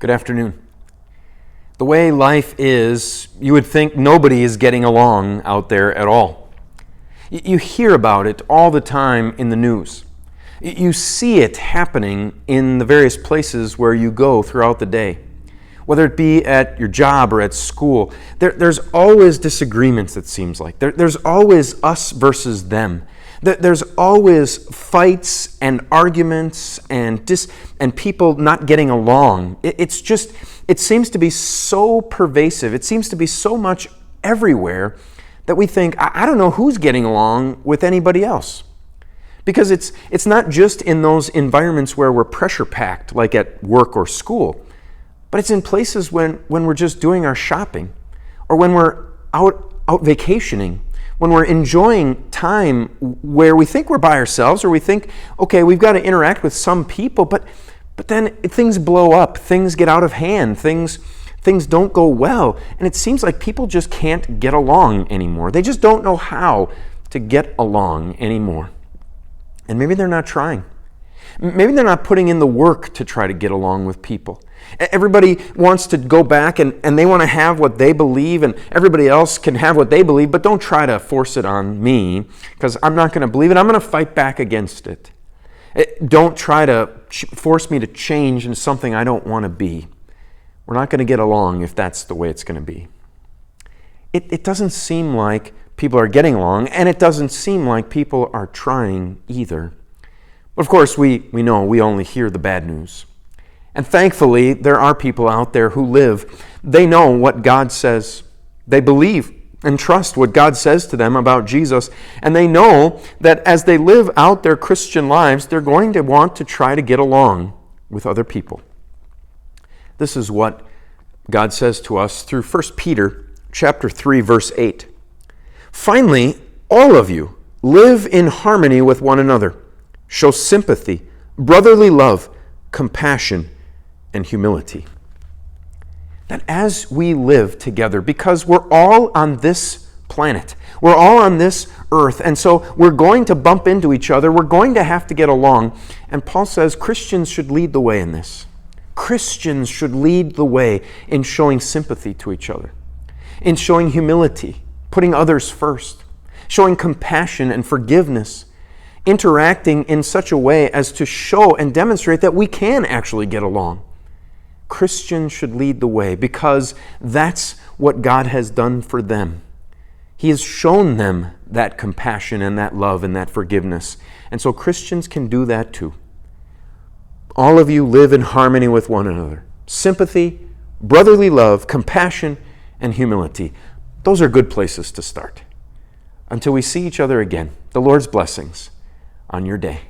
Good afternoon. The way life is, you would think nobody is getting along out there at all. You hear about it all the time in the news. You see it happening in the various places where you go throughout the day. Whether it be at your job or at school, there's always disagreements, it seems like. There's always us versus them. There's always fights and arguments and people not getting along. It seems to be so pervasive. It seems to be so much everywhere that we think, I don't know who's getting along with anybody else. Because it's not just in those environments where we're pressure-packed, like at work or school, but it's in places when we're just doing our shopping, or when we're out vacationing, when we're enjoying time where we think we're by ourselves, or we think, okay, we've got to interact with some people, but then things blow up, things get out of hand, things don't go well, and it seems like people just can't get along anymore. They just don't know how to get along anymore. And maybe they're not trying. Maybe they're not putting in the work to try to get along with people. Everybody wants to go back and they want to have what they believe, and everybody else can have what they believe, but don't try to force it on me, because I'm not going to believe it. I'm going to fight back against it. Don't try to force me to change into something I don't want to be. We're not going to get along if that's the way it's going to be. It doesn't seem like people are getting along, and it doesn't seem like people are trying either. Of course, we know we only hear the bad news. And thankfully, there are people out there who live. They know what God says. They believe and trust what God says to them about Jesus. And they know that as they live out their Christian lives, they're going to want to try to get along with other people. This is what God says to us through 1 Peter chapter 3, verse 8. Finally, all of you live in harmony with one another. Show sympathy, brotherly love, compassion, and humility. That as we live together, because we're all on this planet, we're all on this earth, and so we're going to bump into each other, we're going to have to get along, and Paul says Christians should lead the way in this. Christians should lead the way in showing sympathy to each other, in showing humility, putting others first, showing compassion and forgiveness, interacting in such a way as to show and demonstrate that we can actually get along. Christians should lead the way because that's what God has done for them. He has shown them that compassion and that love and that forgiveness. And so Christians can do that too. All of you live in harmony with one another. Sympathy, brotherly love, compassion, and humility. Those are good places to start. Until we see each other again, the Lord's blessings on your day.